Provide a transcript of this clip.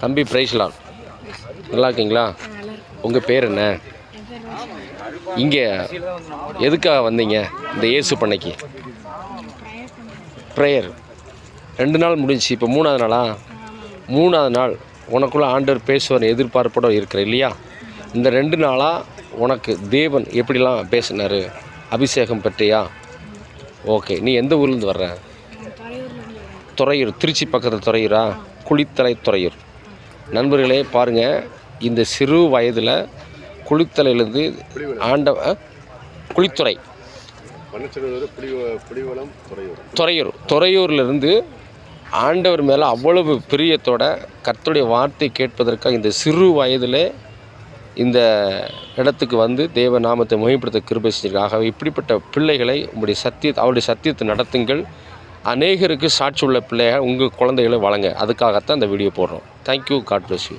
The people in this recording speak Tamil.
தம்பி பிரைஸ்லாம் நல்லா இருக்கீங்களா? உங்கள் பேர் என்ன? இங்கே எதுக்காக வந்தீங்க? இந்த இயேசு பண்ணைக்கு ப்ரேயர் 2 நாள் முடிஞ்சு, இப்போ 3ஆவது நாளா? 3ஆவது நாள் உனக்குள்ளே ஆண்டவர் பேசுவார் எதிர்பார்ப்போட இருக்கிற இல்லையா? இந்த 2 நாளாக உனக்கு தேவன் எப்படிலாம் பேசினார்? அபிஷேகம் பற்றியா? ஓகே. நீ எந்த ஊர்லேருந்து வர்ற? துறையூர். திருச்சி பக்கத்தில் துறையூரா? குளித்தலை துறையூர். நண்பர்களே பாருங்கள், இந்த சிறு வயதில் குளித்தலையிலேருந்து குளித்துறை துறையூர்லேருந்து ஆண்டவர் மேலே அவ்வளவு பிரியத்தோட கர்த்தருடைய வார்த்தை கேட்பதற்காக இந்த சிறு வயதில் இந்த இடத்துக்கு வந்து தேவ நாமத்தை மகிமைப்படுத்த கிருபை செஞ்சிருக்காங்க. ஆகவே இப்படிப்பட்ட பிள்ளைகளை அவருடைய சத்தியத்தை நடத்துங்கள். அநேகருக்கு சாட்சி உள்ள பிள்ளையாக உங்கள் குழந்தைகளை வழங்க. அதுக்காகத்தான் இந்த வீடியோ போடுறோம். தேங்க்யூ. God bless you.